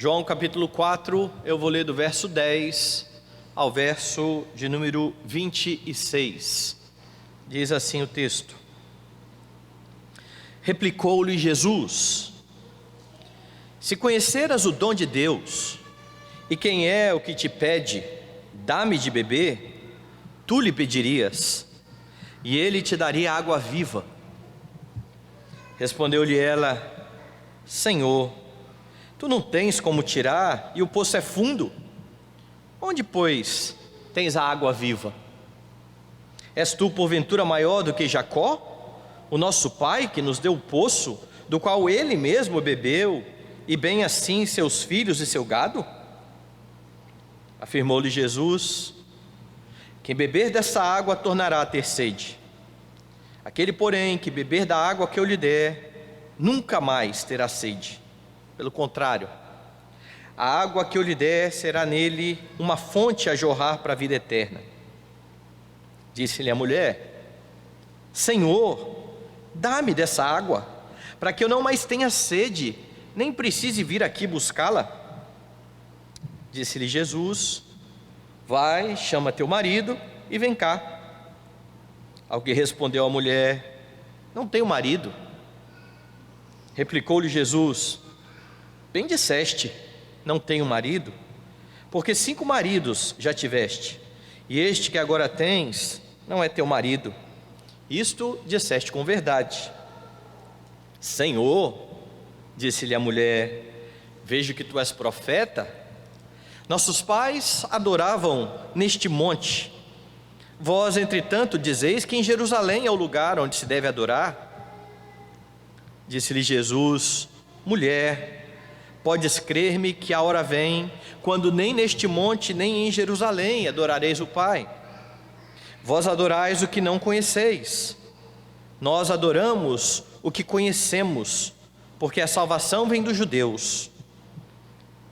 João capítulo 4, eu vou ler do verso 10 ao verso de número 26. Diz assim o texto: Replicou-lhe Jesus: Se conheceras o dom de Deus, e quem é o que te pede, dá-me de beber, tu lhe pedirias, e ele te daria água viva. Respondeu-lhe ela: Senhor, tu não tens como tirar, e o poço é fundo. Onde, pois, tens a água viva? És tu porventura maior do que Jacó, o nosso pai, que nos deu o poço, do qual ele mesmo bebeu, e bem assim seus filhos e seu gado? Afirmou-lhe Jesus: Quem beber dessa água tornará a ter sede. Aquele, porém, que beber da água que eu lhe der, nunca mais terá sede. Pelo contrário, a água que eu lhe der será nele uma fonte a jorrar para a vida eterna. Disse-lhe a mulher: Senhor, dá-me dessa água, para que eu não mais tenha sede, nem precise vir aqui buscá-la. Disse-lhe Jesus: Vai, chama teu marido e vem cá. Ao que respondeu a mulher: Não tenho marido. Replicou-lhe Jesus: Bem disseste, não tenho marido, porque 5 maridos já tiveste, e este que agora tens não é teu marido. Isto disseste com verdade. Senhor, disse-lhe a mulher, vejo que tu és profeta. Nossos pais adoravam neste monte. Vós, entretanto, dizeis que em Jerusalém é o lugar onde se deve adorar. Disse-lhe Jesus: Mulher, podes crer-me que a hora vem, quando nem neste monte, nem em Jerusalém adorareis o Pai. Vós adorais o que não conheceis. Nós adoramos o que conhecemos, porque a salvação vem dos judeus.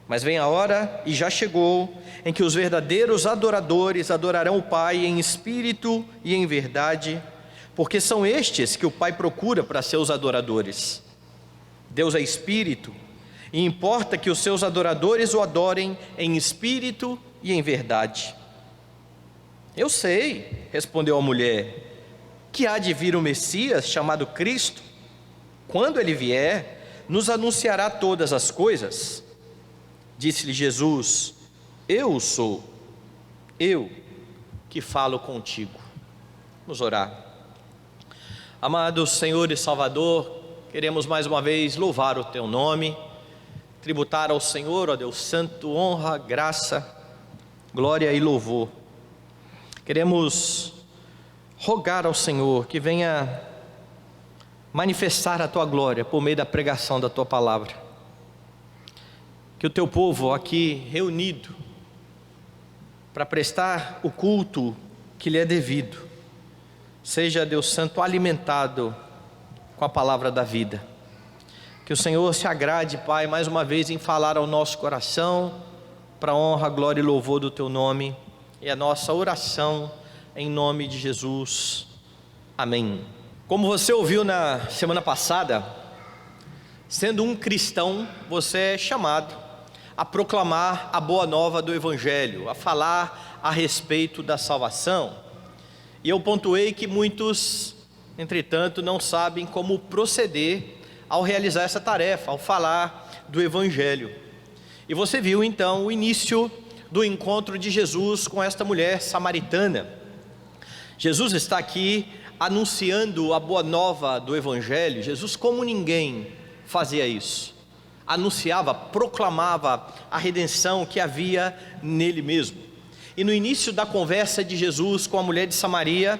Mas vem a hora, e já chegou, em que os verdadeiros adoradores adorarão o Pai em espírito e em verdade, porque são estes que o Pai procura para seus adoradores. Deus é espírito, e importa que os seus adoradores o adorem em espírito e em verdade. Eu sei, respondeu a mulher, que há de vir o Messias, chamado Cristo. Quando ele vier, nos anunciará todas as coisas. Disse-lhe Jesus: Eu sou, eu que falo contigo. Vamos orar. Amado Senhor e Salvador, queremos mais uma vez louvar o teu nome, tributar ao Senhor, ó Deus Santo, honra, graça, glória e louvor. Queremos rogar ao Senhor que venha manifestar a tua glória por meio da pregação da tua palavra. Que o teu povo aqui reunido para prestar o culto que lhe é devido, seja, Deus Santo, alimentado com a palavra da vida. Que o Senhor se agrade, Pai, mais uma vez em falar ao nosso coração, para a honra, glória e louvor do teu nome, e a nossa oração em nome de Jesus. Amém. Como você ouviu na semana passada, sendo um cristão, você é chamado a proclamar a boa nova do Evangelho, a falar a respeito da salvação. E eu pontuei que muitos, entretanto, não sabem como proceder ao realizar essa tarefa, ao falar do Evangelho. E você viu então o início do encontro de Jesus com esta mulher samaritana. Jesus está aqui anunciando a boa nova do Evangelho. Jesus, como ninguém, fazia isso. Anunciava, proclamava a redenção que havia nele mesmo. E no início da conversa de Jesus com a mulher de Samaria,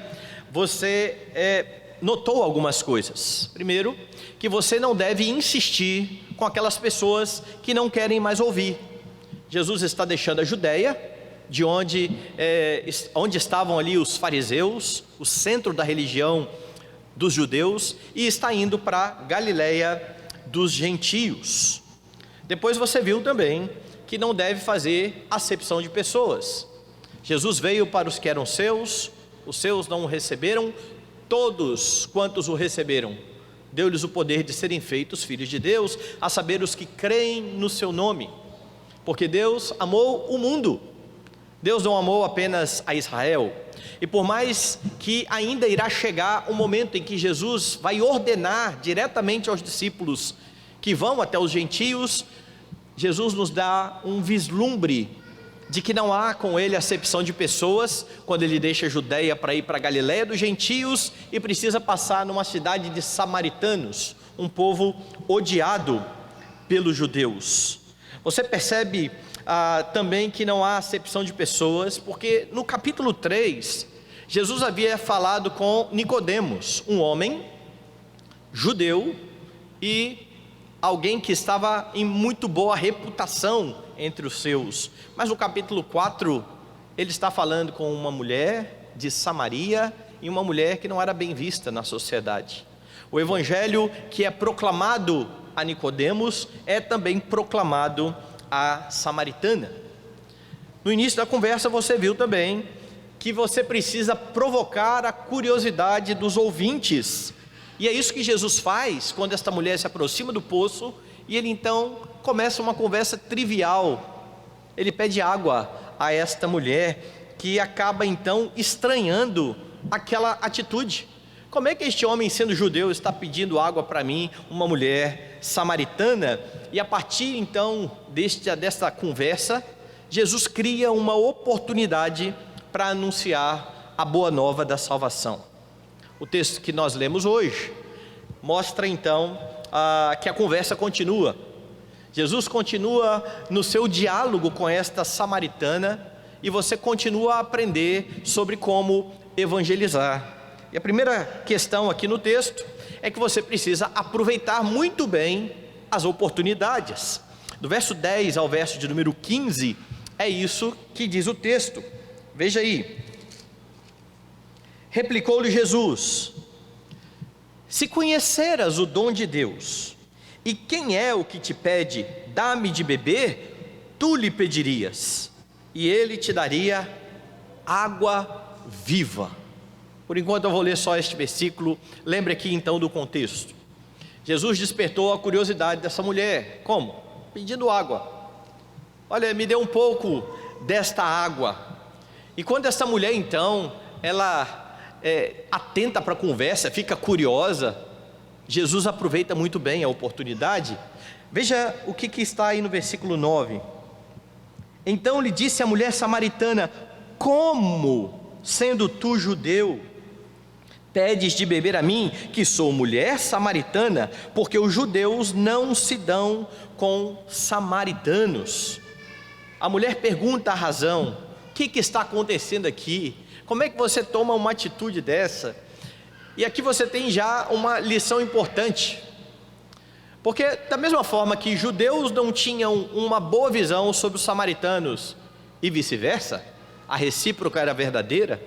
você notou algumas coisas. Primeiro, que você não deve insistir com aquelas pessoas que não querem mais ouvir. Jesus está deixando a Judeia, de onde estavam ali os fariseus, o centro da religião dos judeus, e está indo para Galileia dos gentios. Depois você viu também que não deve fazer acepção de pessoas. Jesus veio para os que eram seus, os seus não o receberam. Todos quantos o receberam, deu-lhes o poder de serem feitos filhos de Deus, a saber, os que creem no seu nome. porque Deus amou o mundo. Deus não amou apenas a Israel. E por mais que ainda irá chegar o momento em que Jesus vai ordenar diretamente aos discípulos que vão até os gentios, Jesus nos dá um vislumbre de que não há com ele acepção de pessoas, quando ele deixa a Judeia para ir para a Galiléia dos gentios e precisa passar numa cidade de samaritanos, um povo odiado pelos judeus. Você percebe também que não há acepção de pessoas, porque no capítulo 3, Jesus havia falado com Nicodemos, um homem judeu e alguém que estava em muito boa reputação entre os seus. Mas no capítulo 4, ele está falando com uma mulher de Samaria e uma mulher que não era bem vista na sociedade. O evangelho que é proclamado a Nicodemos é também proclamado a samaritana. No início da conversa você viu também que você precisa provocar a curiosidade dos ouvintes, e é isso que Jesus faz quando esta mulher se aproxima do poço, e ele então começa uma conversa trivial. Ele pede água a esta mulher, que acaba então estranhando aquela atitude. Como é que este homem, sendo judeu, está pedindo água para mim, uma mulher samaritana? E a partir então desta conversa, Jesus cria uma oportunidade para anunciar a boa nova da salvação. O texto que nós lemos hoje mostra então que a conversa continua. Jesus continua no seu diálogo com esta samaritana, e você continua a aprender sobre como evangelizar. E a primeira questão aqui no texto é que você precisa aproveitar muito bem as oportunidades. Do verso 10 ao verso de número 15, é isso que diz o texto. Veja aí. Replicou-lhe Jesus: se conheceras o dom de Deus, e quem é o que te pede, dá-me de beber, tu lhe pedirias, e ele te daria água viva. Por enquanto eu vou ler só este versículo. Lembre aqui então do contexto. Jesus despertou a curiosidade dessa mulher. Como? Pedindo água. Olha, me dê um pouco desta água. E quando essa mulher então, ela atenta para a conversa, fica curiosa, Jesus aproveita muito bem a oportunidade. Veja o que está aí no versículo 9. Então lhe disse a mulher samaritana: como, sendo tu judeu, pedes de beber a mim, que sou mulher samaritana? Porque os judeus não se dão com samaritanos. A mulher pergunta a razão: o que está acontecendo aqui? Como é que você toma uma atitude dessa? E aqui você tem já uma lição importante, porque da mesma forma que judeus não tinham uma boa visão sobre os samaritanos e vice-versa, a recíproca era verdadeira,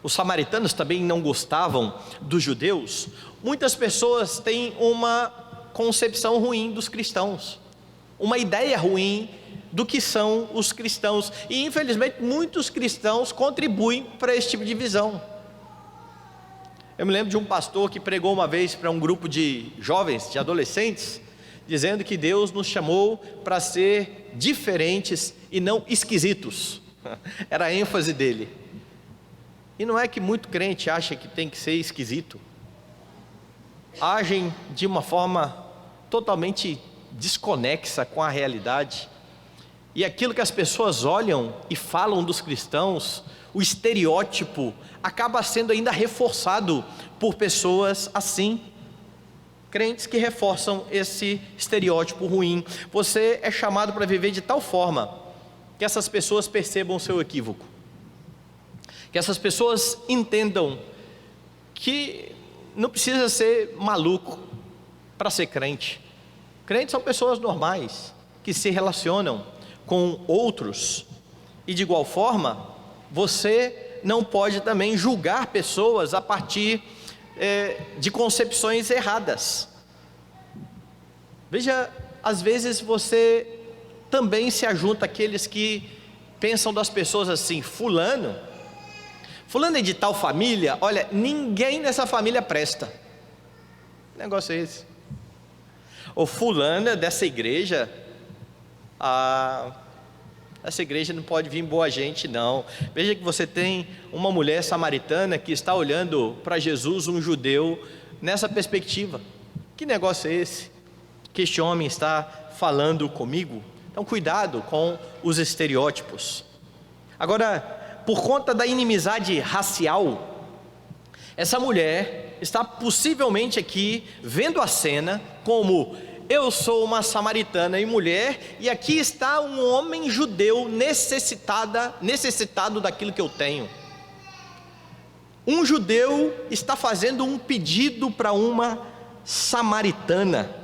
os samaritanos também não gostavam dos judeus. Muitas pessoas têm uma concepção ruim dos cristãos, uma ideia ruim do que são os cristãos, e infelizmente muitos cristãos contribuem para esse tipo de visão. Eu me lembro de um pastor que pregou uma vez para um grupo de jovens, de adolescentes, dizendo que Deus nos chamou para ser diferentes e não esquisitos. Era a ênfase dele. E não é que muito crente acha que tem que ser esquisito. Agem de uma forma totalmente desconexa com a realidade. E aquilo que as pessoas olham e falam dos cristãos, o estereótipo, acaba sendo ainda reforçado por pessoas assim. Crentes que reforçam esse estereótipo ruim. Você é chamado para viver de tal forma que essas pessoas percebam o seu equívoco, que essas pessoas entendam que não precisa ser maluco para ser crente. Crentes são pessoas normais, que se relacionam com outros, e de igual forma, você não pode também julgar pessoas a partir de concepções erradas. Veja, às vezes você também se ajunta àqueles que pensam das pessoas assim: fulano é de tal família, olha, ninguém nessa família presta. Que negócio é esse? Ou fulano é dessa igreja, essa igreja não pode vir boa gente não. Veja que você tem uma mulher samaritana que está olhando para Jesus, um judeu, nessa perspectiva. Que negócio é esse que este homem está falando comigo? Então cuidado com os estereótipos. Agora, por conta da inimizade racial, essa mulher está possivelmente aqui vendo a cena como: eu sou uma samaritana e mulher, e aqui está um homem judeu necessitado daquilo que eu tenho. Um judeu está fazendo um pedido para uma samaritana.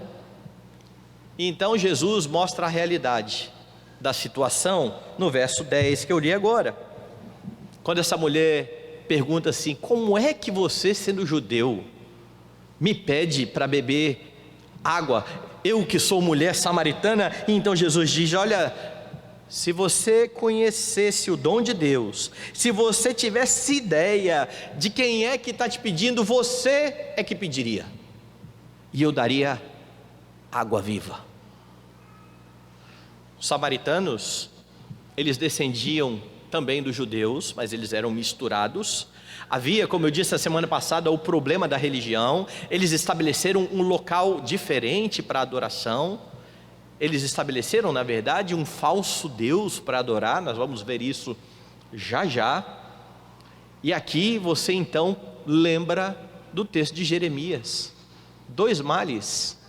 E então Jesus mostra a realidade da situação no verso 10 que eu li agora. Quando essa mulher pergunta assim: como é que você, sendo judeu, me pede para beber água, eu que sou mulher samaritana? E então Jesus diz: olha, se você conhecesse o dom de Deus, se você tivesse ideia de quem é que está te pedindo, você é que pediria, e eu daria água viva. Os samaritanos, eles descendiam também dos judeus, mas eles eram misturados. Havia, como eu disse a semana passada, o problema da religião. Eles estabeleceram um local diferente para adoração. Eles estabeleceram, na verdade, um falso Deus para adorar. Nós vamos ver isso já já. E aqui você então lembra do texto de Jeremias: 2 males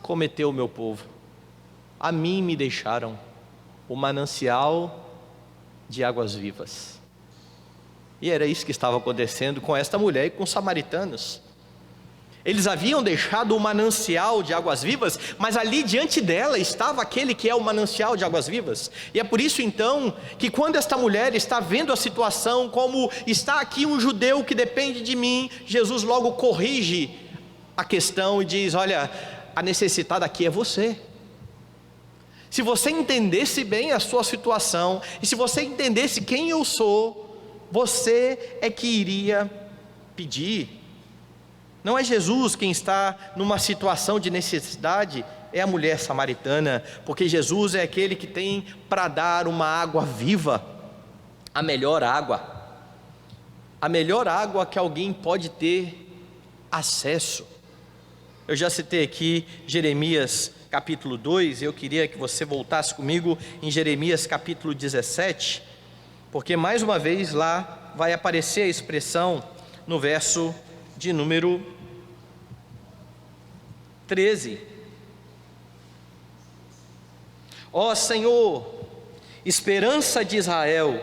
cometeu o meu povo, a mim me deixaram o manancial de águas vivas. E era isso que estava acontecendo com esta mulher e com os samaritanos. Eles haviam deixado o manancial de águas vivas, mas ali diante dela estava aquele que é o manancial de águas vivas. E é por isso então que quando esta mulher está vendo a situação como: está aqui um judeu que depende de mim, Jesus logo corrige a questão e diz: olha, a necessitada aqui é você. Se você entendesse bem a sua situação, e se você entendesse quem eu sou, você é que iria pedir. Não é Jesus quem está numa situação de necessidade, é a mulher samaritana, porque Jesus é aquele que tem para dar uma água viva, a melhor água que alguém pode ter acesso. Eu já citei aqui Jeremias capítulo 2, eu queria que você voltasse comigo em Jeremias capítulo 17, porque mais uma vez lá vai aparecer a expressão no verso de número 13. Ó Senhor, esperança de Israel,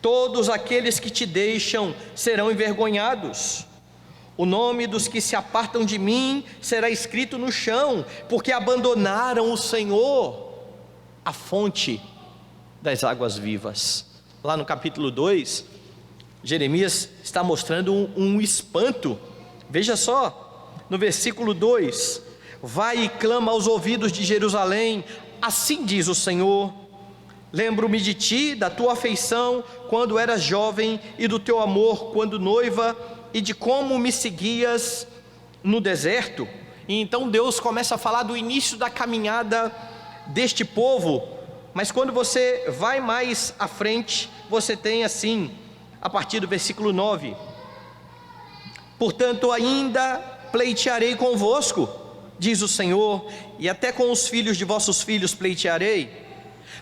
todos aqueles que te deixam serão envergonhados. O nome dos que se apartam de mim será escrito no chão, porque abandonaram o Senhor, a fonte das águas vivas. Lá no capítulo 2, Jeremias está mostrando um espanto. Veja só, no versículo 2: vai e clama aos ouvidos de Jerusalém, assim diz o Senhor: lembro-me de ti, da tua afeição quando eras jovem, e do teu amor quando noiva, e de como me seguias no deserto. E então Deus começa a falar do início da caminhada deste povo. Mas quando você vai mais à frente, você tem assim, a partir do versículo 9: portanto ainda pleitearei convosco, diz o Senhor, e até com os filhos de vossos filhos pleitearei.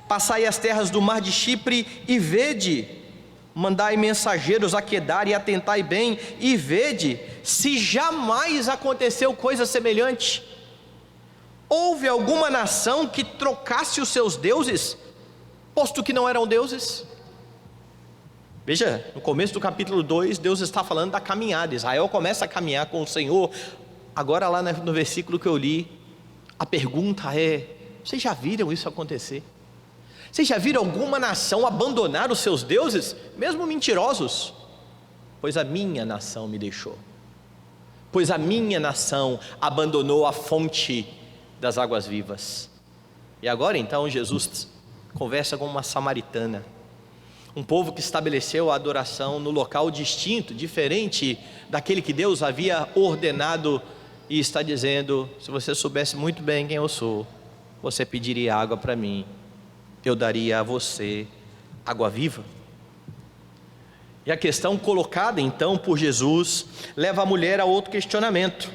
Passai as terras do mar de Chipre e vede, mandai mensageiros a Quedar e atentai bem e vede se jamais aconteceu coisa semelhante. Houve alguma nação que trocasse os seus deuses, posto que não eram deuses? Veja, no começo do capítulo 2, Deus está falando da caminhada. Israel começa a caminhar com o Senhor. Agora lá no versículo que eu li, a pergunta é: vocês já viram isso acontecer? Vocês já viram alguma nação abandonar os seus deuses, mesmo mentirosos? Pois a minha nação me deixou, pois a minha nação abandonou a fonte das águas vivas. E agora então Jesus conversa com uma samaritana, um povo que estabeleceu a adoração no local distinto, diferente daquele que Deus havia ordenado, e está dizendo: se você soubesse muito bem quem eu sou, você pediria água para mim, eu daria a você água viva. E a questão colocada então por Jesus leva a mulher a outro questionamento.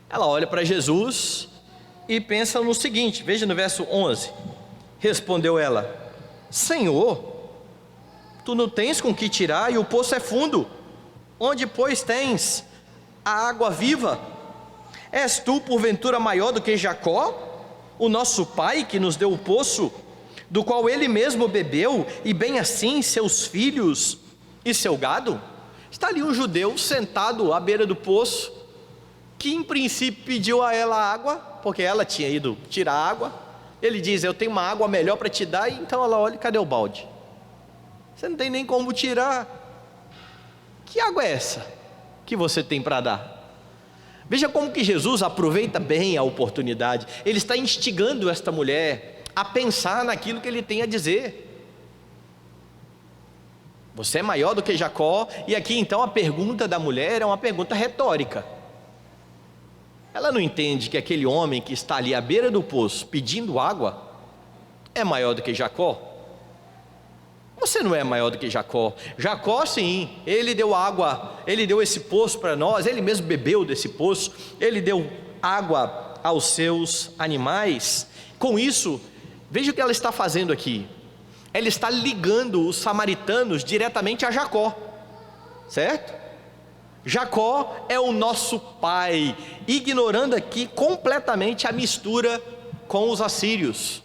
Ela olha para Jesus e pensa no seguinte, veja no verso 11. Respondeu ela: Senhor, tu não tens com que tirar e o poço é fundo. Onde, pois, tens a água viva? És tu porventura maior do que Jacó, o nosso pai, que nos deu o poço, do qual ele mesmo bebeu, e bem assim seus filhos e seu gado? Está ali um judeu sentado à beira do poço, que em princípio pediu a ela água, porque ela tinha ido tirar água. Ele diz: eu tenho uma água melhor para te dar. E então ela olha: cadê o balde? Você não tem nem como tirar. Que água é essa que você tem para dar? Veja como que Jesus aproveita bem a oportunidade. Ele está instigando esta mulher a pensar naquilo que ele tem a dizer. Você é maior do que Jacó. E aqui então a pergunta da mulher é uma pergunta retórica. Ela não entende que aquele homem que está ali à beira do poço pedindo água é maior do que Jacó. Você não é maior do que Jacó. Jacó, sim, ele deu água, ele deu esse poço para nós, ele mesmo bebeu desse poço, ele deu água aos seus animais. Com isso, veja o que ela está fazendo aqui. Ela está ligando os samaritanos diretamente a Jacó, certo? Jacó é o nosso pai, ignorando aqui completamente a mistura com os assírios,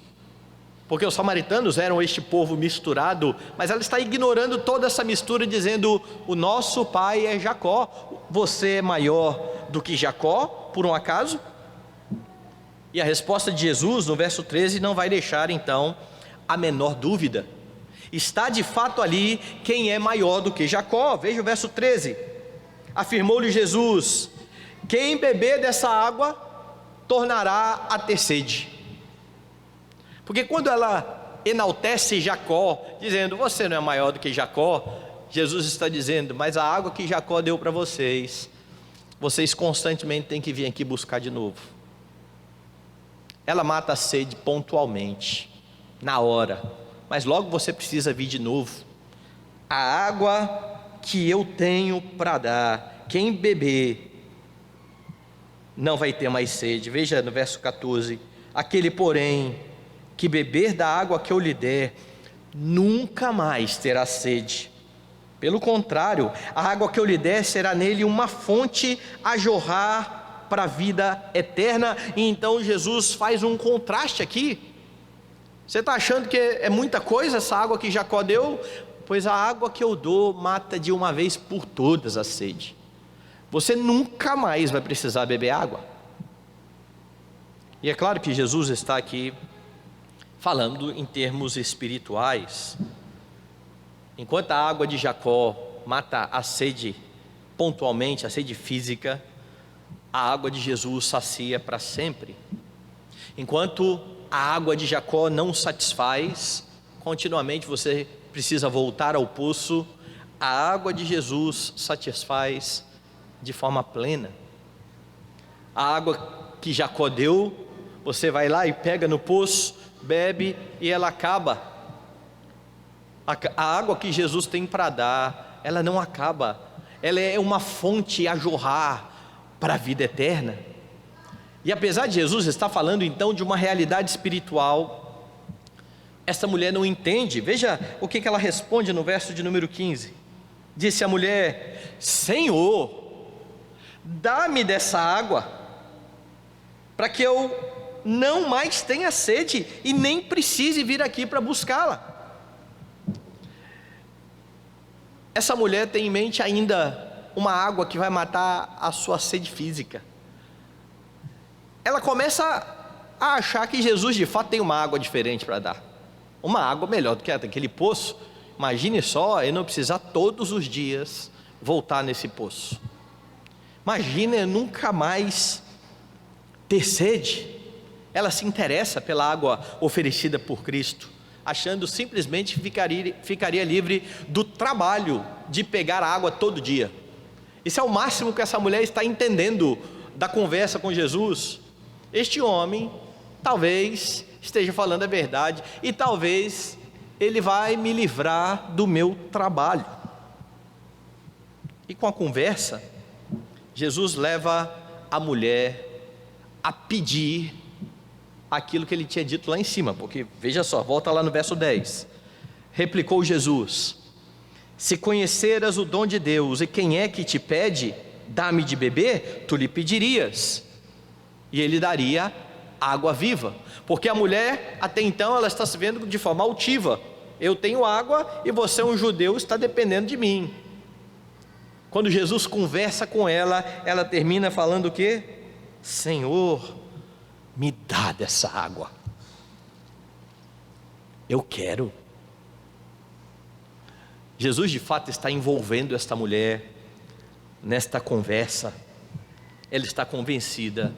porque os samaritanos eram este povo misturado, mas ela está ignorando toda essa mistura, dizendo: o nosso pai é Jacó. Você é maior do que Jacó, por um acaso? E a resposta de Jesus no verso 13 não vai deixar então a menor dúvida. Está de fato ali quem é maior do que Jacó. Veja o verso 13. Afirmou-lhe Jesus: quem beber dessa água tornará a ter sede. Porque quando ela enaltece Jacó, dizendo: você não é maior do que Jacó, Jesus está dizendo: mas a água que Jacó deu para vocês, vocês constantemente têm que vir aqui buscar de novo. Ela mata a sede pontualmente, na hora, mas logo você precisa vir de novo. A água que eu tenho para dar, quem beber não vai ter mais sede. Veja no verso 14: aquele porém que beber da água que eu lhe der, nunca mais terá sede. Pelo contrário, a água que eu lhe der será nele uma fonte a jorrar para a vida eterna. E então Jesus faz um contraste aqui. Você está achando que é muita coisa essa água que Jacó deu? Pois a água que eu dou mata de uma vez por todas a sede. Você nunca mais vai precisar beber água. E é claro que Jesus está aqui falando em termos espirituais. Enquanto a água de Jacó mata a sede pontualmente, a sede física, a água de Jesus sacia para sempre. Enquanto a água de Jacó não satisfaz, continuamente você precisa voltar ao poço, a água de Jesus satisfaz de forma plena. A água que Jacó deu, você vai lá e pega no poço, bebe e ela acaba. A água que Jesus tem para dar, ela não acaba, ela é uma fonte a jorrar para a vida eterna. E apesar de Jesus estar falando então de uma realidade espiritual, essa mulher não entende. Veja o que ela responde no verso de número 15. Disse a mulher: Senhor, dá-me dessa água, para que eu não mais tenha sede e nem precise vir aqui para buscá-la. Essa mulher tem em mente ainda uma água que vai matar a sua sede física. Ela começa a achar que Jesus de fato tem uma água diferente para dar, uma água melhor do que aquele poço. Imagine só, eu não precisar todos os dias voltar nesse poço. Imagine eu nunca mais ter sede. Ela se interessa pela água oferecida por Cristo, achando simplesmente que ficaria livre do trabalho de pegar água todo dia. Isso é o máximo que essa mulher está entendendo da conversa com Jesus. Este homem talvez esteja falando a verdade, e talvez ele vai me livrar do meu trabalho. E com a conversa, Jesus leva a mulher a pedir aquilo que ele tinha dito lá em cima, porque veja só, volta lá no verso 10, replicou Jesus: se conheceras o dom de Deus e quem é que te pede, dá-me de beber, tu lhe pedirias, e ele daria água viva, porque a mulher, até então, ela está se vendo de forma altiva, eu tenho água e você é um judeu, está dependendo de mim. Quando Jesus conversa com ela, ela termina falando o quê? Senhor, me dá dessa água, eu quero. Jesus de fato está envolvendo esta mulher nesta conversa. Ela está convencida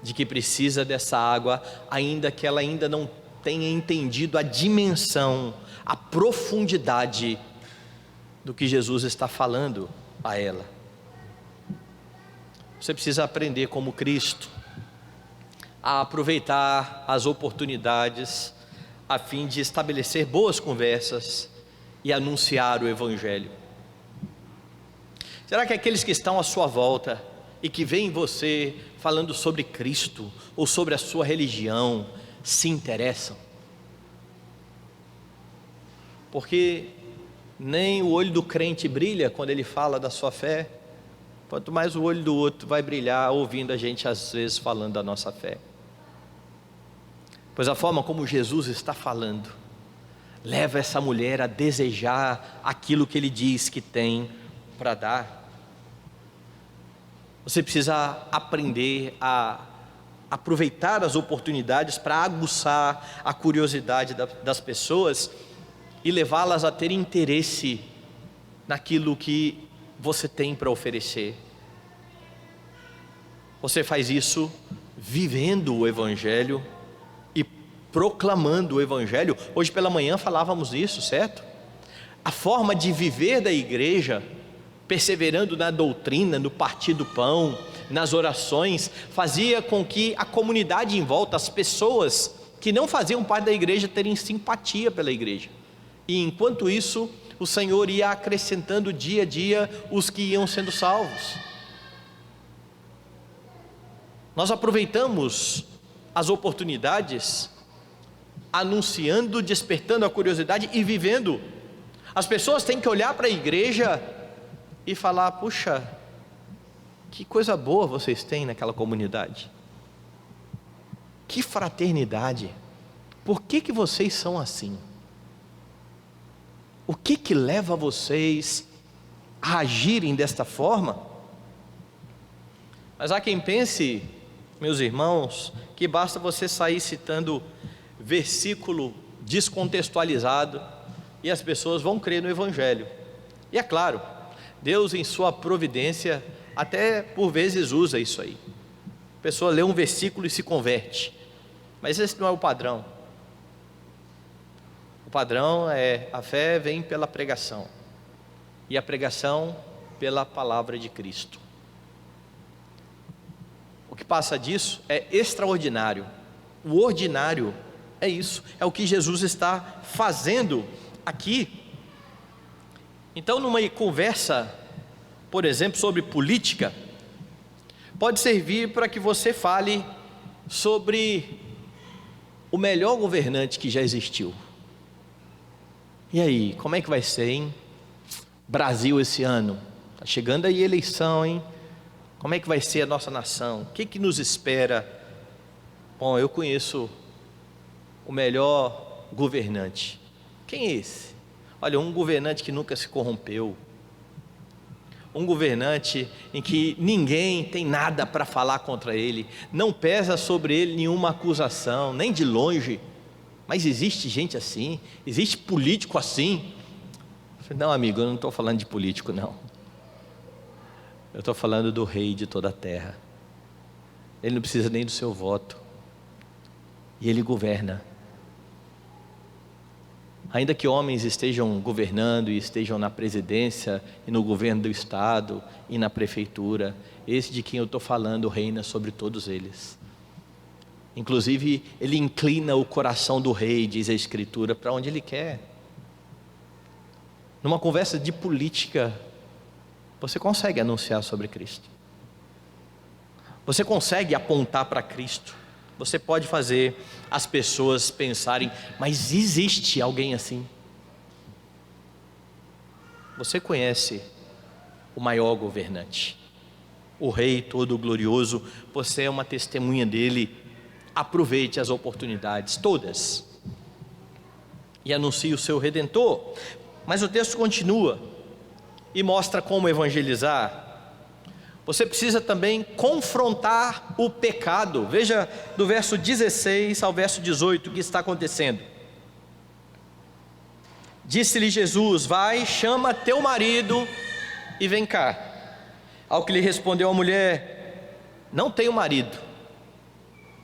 de que precisa dessa água, ainda que ela ainda não tenha entendido a dimensão, a profundidade do que Jesus está falando a ela. Você precisa aprender como Cristo a aproveitar as oportunidades a fim de estabelecer boas conversas e anunciar o Evangelho. Será que aqueles que estão à sua volta e que veem você falando sobre Cristo ou sobre a sua religião se interessam? Porque nem o olho do crente brilha quando ele fala da sua fé, quanto mais o olho do outro vai brilhar ouvindo a gente às vezes falando da nossa fé. Pois a forma como Jesus está falando leva essa mulher a desejar aquilo que ele diz que tem para dar. Você precisa aprender a aproveitar as oportunidades para aguçar a curiosidade das pessoas e levá-las a ter interesse naquilo que você tem para oferecer. Você faz isso vivendo o Evangelho e proclamando o Evangelho. Hoje pela manhã falávamos isso, certo? A forma de viver da igreja, perseverando na doutrina, no partir do pão, nas orações, fazia com que a comunidade em volta, as pessoas que não faziam parte da igreja, terem simpatia pela igreja. E enquanto isso, o Senhor ia acrescentando dia a dia os que iam sendo salvos. Nós aproveitamos as oportunidades, anunciando, despertando a curiosidade e vivendo. As pessoas têm que olhar para a igreja e falar: puxa, que coisa boa vocês têm naquela comunidade, que fraternidade, por que vocês são assim? O que leva vocês a agirem desta forma? Mas há quem pense, meus irmãos, que basta você sair citando versículo descontextualizado e as pessoas vão crer no Evangelho. E é claro, Deus em sua providência até por vezes usa isso aí. A pessoa lê um versículo e se converte, mas esse não é o padrão. O padrão é: a fé vem pela pregação, e a pregação pela palavra de Cristo. O que passa disso é extraordinário. O ordinário é isso, é o que Jesus está fazendo aqui. Então, numa conversa, por exemplo, sobre política, pode servir para que você fale sobre o melhor governante que já existiu. E aí, como é que vai ser, hein? Brasil esse ano, está chegando aí a eleição, hein? Como é que vai ser a nossa nação? O que nos espera? Bom, eu conheço o melhor governante. Quem é esse? Olha, um governante que nunca se corrompeu, um governante em que ninguém tem nada para falar contra ele, não pesa sobre ele nenhuma acusação, nem de longe. Mas existe gente assim, existe político assim. Eu falei: não, amigo, eu não estou falando de político, não. Eu estou falando do Rei de toda a terra. Ele não precisa nem do seu voto, e Ele governa. Ainda que homens estejam governando e estejam na presidência e no governo do estado e na prefeitura, esse de quem eu estou falando reina sobre todos eles. Inclusive, ele inclina o coração do rei, diz a Escritura, para onde ele quer. Numa conversa de política, você consegue anunciar sobre Cristo. Você consegue apontar para Cristo. Você pode fazer as pessoas pensarem, mas existe alguém assim? Você conhece o maior governante, o Rei todo glorioso. Você é uma testemunha dele. Aproveite as oportunidades todas e anuncie o seu Redentor. Mas o texto continua e mostra como evangelizar. Você precisa também confrontar o pecado. Veja do verso 16 ao verso 18 o que está acontecendo. Disse-lhe Jesus: vai, chama teu marido e vem cá. Ao que lhe respondeu a mulher: não tenho marido.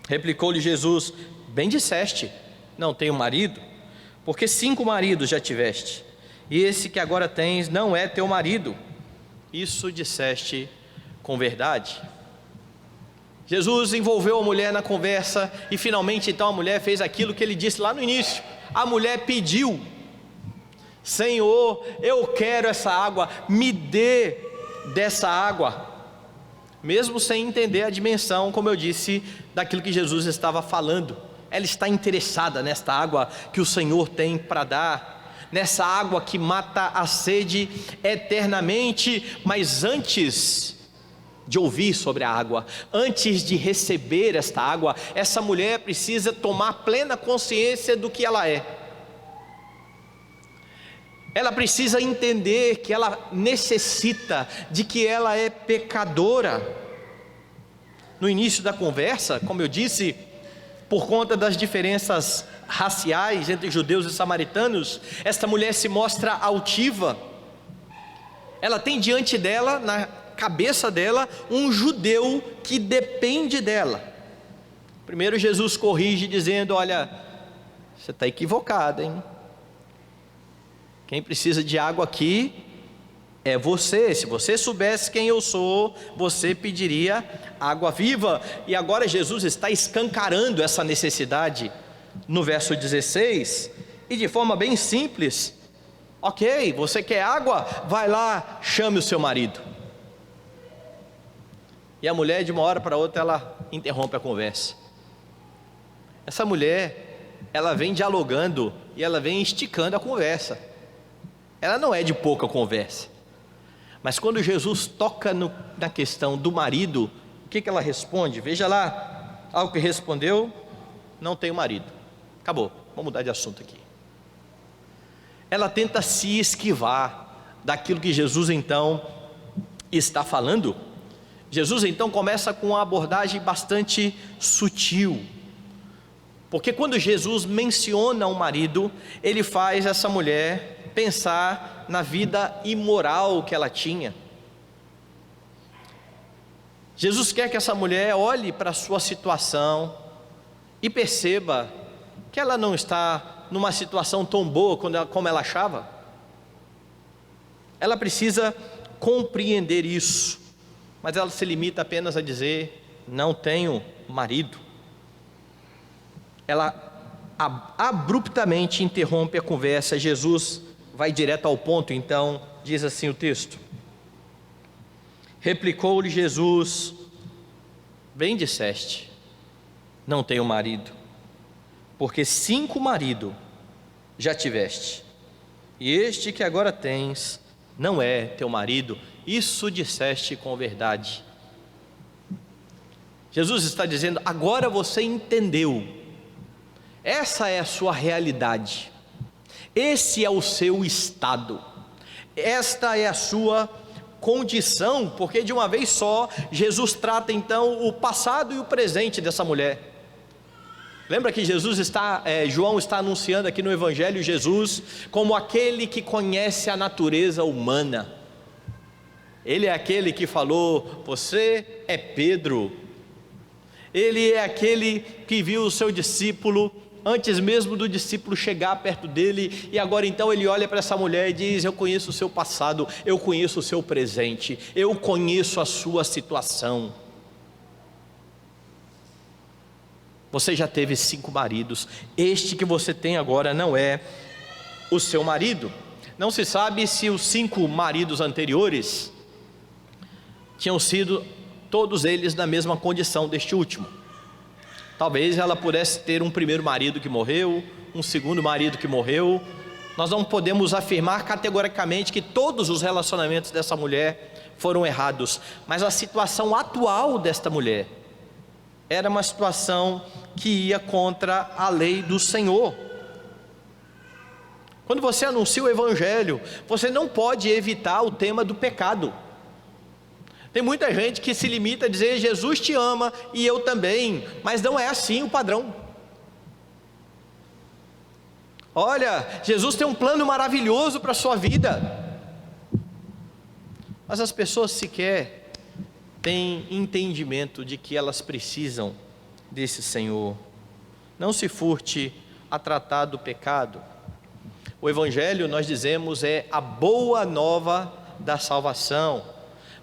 Replicou-lhe Jesus: bem disseste, não tenho marido, porque 5 maridos já tiveste, e esse que agora tens não é teu marido. Isso disseste com verdade. Jesus envolveu a mulher na conversa, e finalmente então a mulher fez aquilo que ele disse lá no início. A mulher pediu: Senhor, eu quero essa água, me dê dessa água. Mesmo sem entender a dimensão, como eu disse, daquilo que Jesus estava falando. Ela está interessada nesta água que o Senhor tem para dar, nessa água que mata a sede eternamente. Mas antes de ouvir sobre a água, antes de receber esta água, essa mulher precisa tomar plena consciência do que ela é. Ela precisa entender que ela necessita, de que ela é pecadora. No início da conversa, como eu disse, por conta das diferenças raciais entre judeus e samaritanos, esta mulher se mostra altiva. Ela tem diante dela, na cabeça dela, um judeu que depende dela. Primeiro Jesus corrige dizendo: olha, você está equivocada, hein? Quem precisa de água aqui é você. Se você soubesse quem eu sou, você pediria água viva. E agora Jesus está escancarando essa necessidade no verso 16, e de forma bem simples: ok, você quer água? Vai lá, chame o seu marido. E a mulher, de uma hora para outra, ela interrompe a conversa. Essa mulher, ela vem dialogando e ela vem esticando a conversa. Ela não é de pouca conversa. Mas quando Jesus toca na questão do marido, o que ela responde? Veja lá, ao que respondeu: não tenho marido. Acabou, vamos mudar de assunto aqui. Ela tenta se esquivar daquilo que Jesus então está falando. Jesus então começa com uma abordagem bastante sutil, porque quando Jesus menciona o marido, ele faz essa mulher pensar na vida imoral que ela tinha. Jesus quer que essa mulher olhe para a sua situação e perceba que ela não está numa situação tão boa como ela achava. Ela precisa compreender isso, mas ela se limita apenas a dizer: não tenho marido. Ela abruptamente interrompe a conversa. Jesus vai direto ao ponto, então, diz assim o texto: replicou-lhe Jesus: bem disseste, não tenho marido, porque 5 maridos já tiveste, e este que agora tens não é teu marido. Isso disseste com verdade. Jesus está dizendo: agora você entendeu, essa é a sua realidade, esse é o seu estado, esta é a sua condição, porque de uma vez só Jesus trata então o passado e o presente dessa mulher. Lembra que João está anunciando aqui no Evangelho Jesus como aquele que conhece a natureza humana. Ele é aquele que falou: você é Pedro. Ele é aquele que viu o seu discípulo antes mesmo do discípulo chegar perto dele, e agora então ele olha para essa mulher e diz: eu conheço o seu passado, eu conheço o seu presente, eu conheço a sua situação. Você já teve 5 maridos, este que você tem agora não é o seu marido. Não se sabe se os 5 maridos anteriores tinham sido todos eles na mesma condição deste último. Talvez ela pudesse ter um primeiro marido que morreu, um segundo marido que morreu. Nós não podemos afirmar categoricamente que todos os relacionamentos dessa mulher foram errados, mas a situação atual desta mulher era uma situação que ia contra a lei do Senhor. Quando você anuncia o Evangelho, você não pode evitar o tema do pecado. Tem muita gente que se limita a dizer: Jesus te ama e eu também, mas não é assim o padrão. Olha, Jesus tem um plano maravilhoso para a sua vida, mas as pessoas sequer têm entendimento de que elas precisam desse Senhor. Não se furte a tratar do pecado. O Evangelho, nós dizemos, é a boa nova da salvação,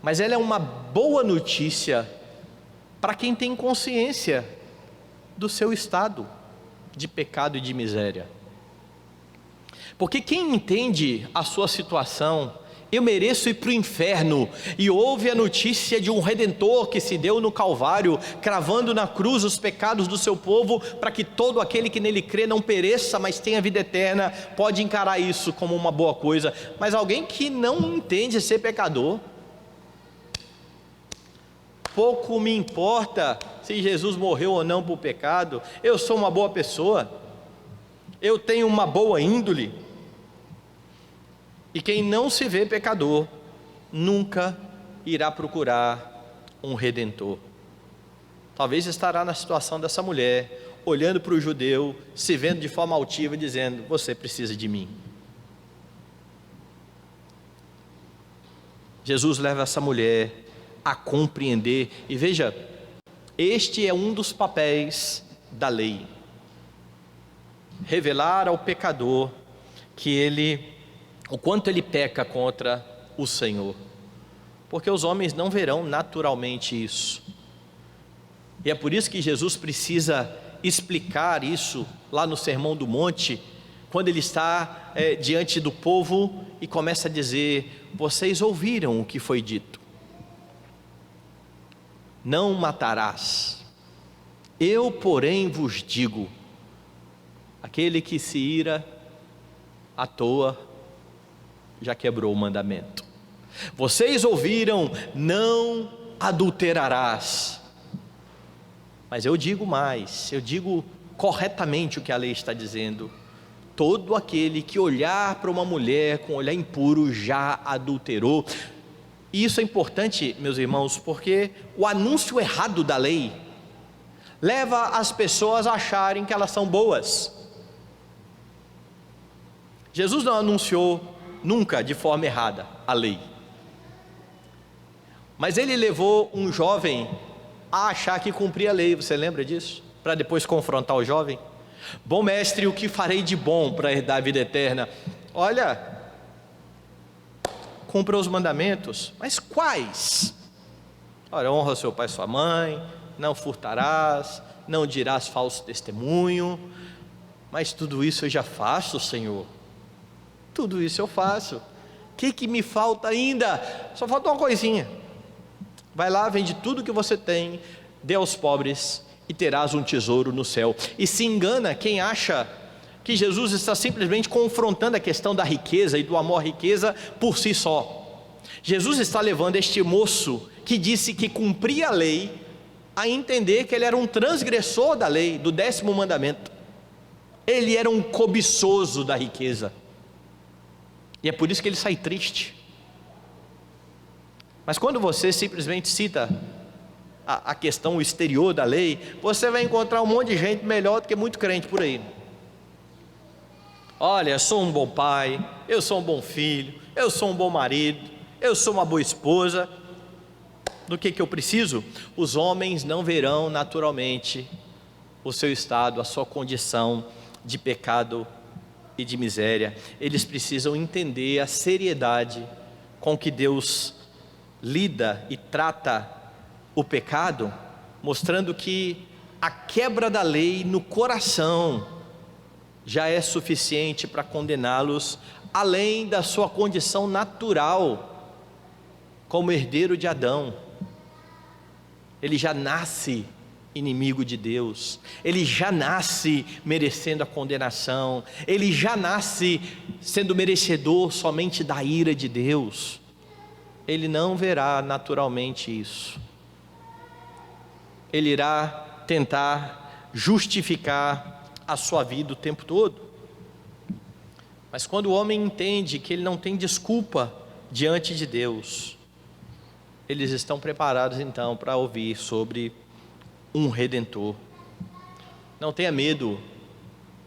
mas ela é uma boa notícia para quem tem consciência do seu estado de pecado e de miséria. Porque quem entende a sua situação, eu mereço ir para o inferno, e ouve a notícia de um Redentor que se deu no Calvário, cravando na cruz os pecados do seu povo, para que todo aquele que nele crê não pereça, mas tenha vida eterna, pode encarar isso como uma boa coisa. Mas alguém que não entende ser pecador, pouco me importa se Jesus morreu ou não por pecado, eu sou uma boa pessoa, eu tenho uma boa índole. E quem não se vê pecador, nunca irá procurar um Redentor. Talvez estará na situação dessa mulher, olhando para o judeu, se vendo de forma altiva, dizendo: você precisa de mim. Jesus leva essa mulher a compreender, e veja, este é um dos papéis da lei: revelar ao pecador que o quanto ele peca contra o Senhor, porque os homens não verão naturalmente isso, e é por isso que Jesus precisa explicar isso lá no Sermão do Monte, quando ele está diante do povo e começa a dizer: vocês ouviram o que foi dito, não matarás, eu porém vos digo, aquele que se ira à toa já quebrou o mandamento. Vocês ouviram: não adulterarás, mas eu digo mais, eu digo corretamente o que a lei está dizendo: todo aquele que olhar para uma mulher com olhar impuro já adulterou. E isso é importante, meus irmãos, porque o anúncio errado da lei leva as pessoas a acharem que elas são boas. Jesus não anunciou nunca de forma errada a lei, mas ele levou um jovem a achar que cumpria a lei. Você lembra disso? Para depois confrontar o jovem: bom mestre, o que farei de bom para herdar a vida eterna? Olha, cumpra os mandamentos. Mas quais? Ora, honra seu pai e sua mãe, não furtarás, não dirás falso testemunho. Mas tudo isso eu já faço, Senhor. Tudo isso eu faço. O que me falta ainda? Só falta uma coisinha. Vai lá, vende tudo que você tem, dê aos pobres e terás um tesouro no céu. E se engana quem acha que Jesus está simplesmente confrontando a questão da riqueza e do amor à riqueza por si só. Jesus está levando este moço que disse que cumpria a lei a entender que ele era um transgressor da lei, do 10º mandamento. Ele era um cobiçoso da riqueza, e é por isso que ele sai triste. Mas quando você simplesmente cita a questão exterior da lei, você vai encontrar um monte de gente melhor do que muito crente por aí. Olha, eu sou um bom pai, eu sou um bom filho, eu sou um bom marido, eu sou uma boa esposa. Do que eu preciso? Os homens não verão naturalmente o seu estado, a sua condição de pecado e de miséria. Eles precisam entender a seriedade com que Deus lida e trata o pecado, mostrando que a quebra da lei no coração já é suficiente para condená-los, além da sua condição natural como herdeiro de Adão. Ele já nasce inimigo de Deus, ele já nasce merecendo a condenação, ele já nasce sendo merecedor somente da ira de Deus. Ele não verá naturalmente isso. Ele irá tentar justificar a sua vida o tempo todo. Mas quando o homem entende que ele não tem desculpa diante de Deus, eles estão preparados então para ouvir sobre um Redentor. Não tenha medo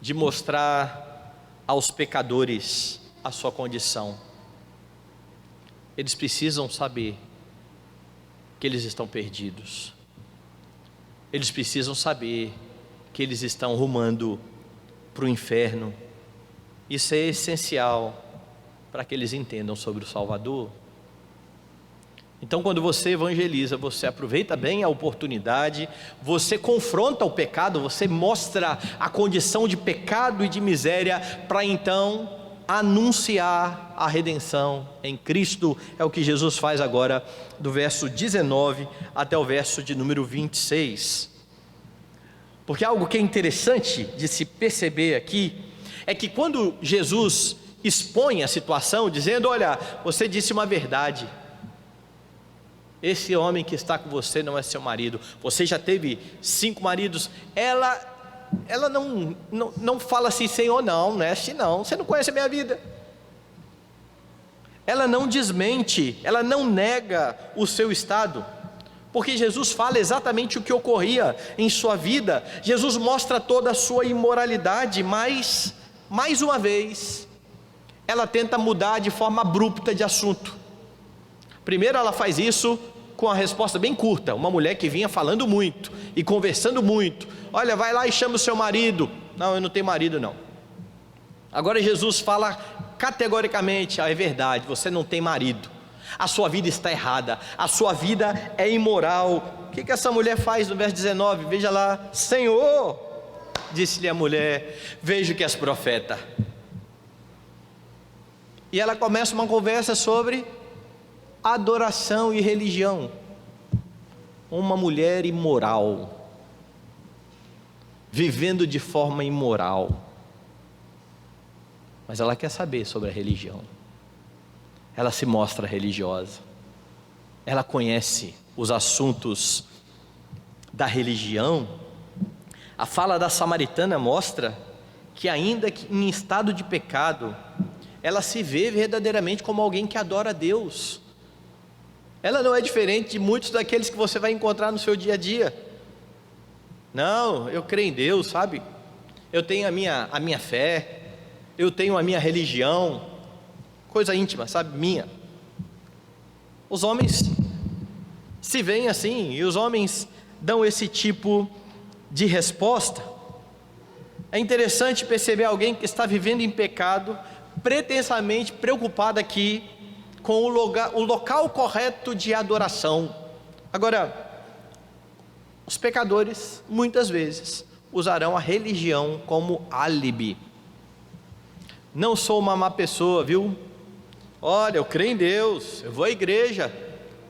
de mostrar aos pecadores a sua condição. Eles precisam saber que eles estão perdidos. Eles precisam saber que eles estão rumando para o inferno. Isso é essencial para que eles entendam sobre o Salvador. Então, quando você evangeliza, você aproveita bem a oportunidade, você confronta o pecado, você mostra a condição de pecado e de miséria, para então anunciar a redenção em Cristo. É o que Jesus faz agora, do verso 19 até o verso de número 26. Porque algo que é interessante de se perceber aqui, é que quando Jesus expõe a situação, dizendo: olha, você disse uma verdade, esse homem que está com você não é seu marido, você já teve 5 maridos, ela não fala assim: Senhor, não é assim não, você não conhece a minha vida. Ela não desmente, ela não nega o seu estado, porque Jesus fala exatamente o que ocorria em sua vida. Jesus mostra toda a sua imoralidade, mas, mais uma vez, ela tenta mudar de forma abrupta de assunto. Primeiro ela faz isso com a resposta bem curta, uma mulher que vinha falando muito e conversando muito: olha, vai lá e chama o seu marido. Não, eu não tenho marido não. Agora Jesus fala categoricamente: é verdade, você não tem marido, a sua vida está errada, a sua vida é imoral. O que essa mulher faz no verso 19? Veja lá: Senhor, disse-lhe a mulher, vejo que és profeta. E ela começa uma conversa sobre adoração e religião. Uma mulher imoral, vivendo de forma imoral, mas ela quer saber sobre a religião. Ela se mostra religiosa, ela conhece os assuntos da religião. A fala da samaritana mostra que, ainda que em estado de pecado, ela se vê verdadeiramente como alguém que adora a Deus. Ela não é diferente de muitos daqueles que você vai encontrar no seu dia a dia. Não, eu creio em Deus, sabe? Eu tenho a minha fé, eu tenho a minha religião, coisa íntima, sabe, minha. Os homens se veem assim, e os homens dão esse tipo de resposta. É interessante perceber alguém que está vivendo em pecado, pretensamente preocupado aqui com o local correto de adoração. Agora, os pecadores muitas vezes usarão a religião como álibi. Não sou uma má pessoa, viu? Olha, eu creio em Deus, eu vou à igreja,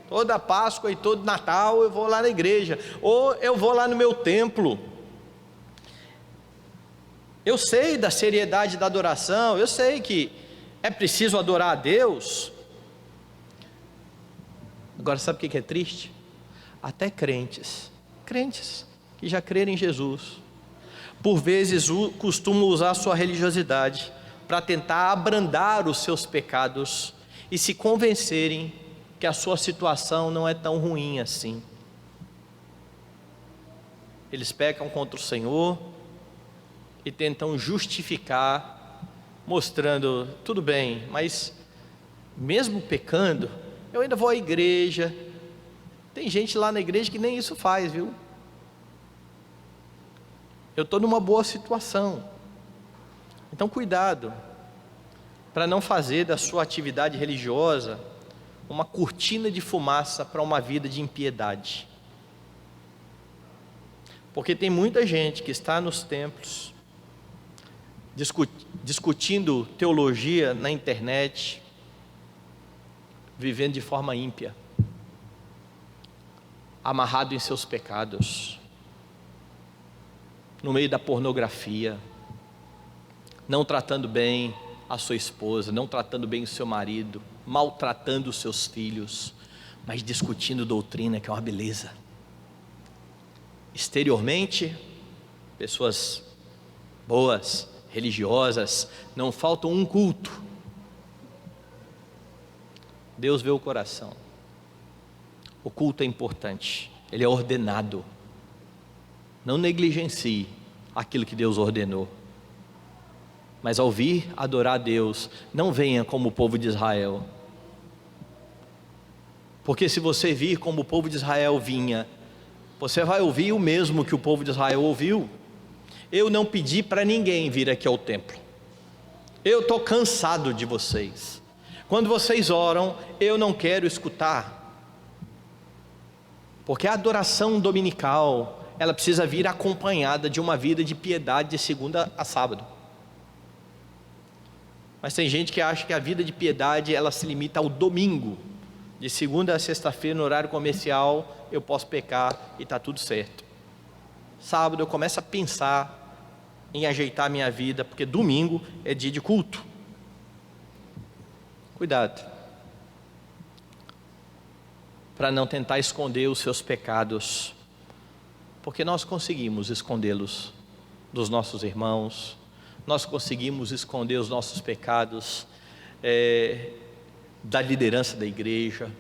toda Páscoa e todo Natal eu vou lá na igreja, ou eu vou lá no meu templo. Eu sei da seriedade da adoração, eu sei que é preciso adorar a Deus. Agora, sabe o que é triste? Até crentes que já creram em Jesus, por vezes costumam usar a sua religiosidade para tentar abrandar os seus pecados e se convencerem que a sua situação não é tão ruim assim. Eles pecam contra o Senhor e tentam justificar, mostrando: tudo bem, mas mesmo pecando, eu ainda vou à igreja. Tem gente lá na igreja que nem isso faz, viu? Eu estou numa boa situação. Então, cuidado para não fazer da sua atividade religiosa uma cortina de fumaça para uma vida de impiedade. Porque tem muita gente que está nos templos, discutindo teologia na internet, vivendo de forma ímpia, amarrado em seus pecados, no meio da pornografia, não tratando bem a sua esposa, não tratando bem o seu marido, maltratando os seus filhos, mas discutindo doutrina, que é uma beleza. Exteriormente, pessoas boas, religiosas, não faltam um culto. Deus vê o coração. O culto é importante, ele é ordenado. Não negligencie aquilo que Deus ordenou. Mas ao vir adorar a Deus, não venha como o povo de Israel. Porque se você vir como o povo de Israel vinha, você vai ouvir o mesmo que o povo de Israel ouviu. Eu não pedi para ninguém vir aqui ao templo. Eu estou cansado de vocês. Quando vocês oram, eu não quero escutar. Porque a adoração dominical, ela precisa vir acompanhada de uma vida de piedade de segunda a sábado. Mas tem gente que acha que a vida de piedade, ela se limita ao domingo. De segunda a sexta-feira, no horário comercial, eu posso pecar e está tudo certo. Sábado eu começo a pensar em ajeitar minha vida, porque domingo é dia de culto. Cuidado, para não tentar esconder os seus pecados, porque nós conseguimos escondê-los dos nossos irmãos, nós conseguimos esconder os nossos pecados da liderança da igreja,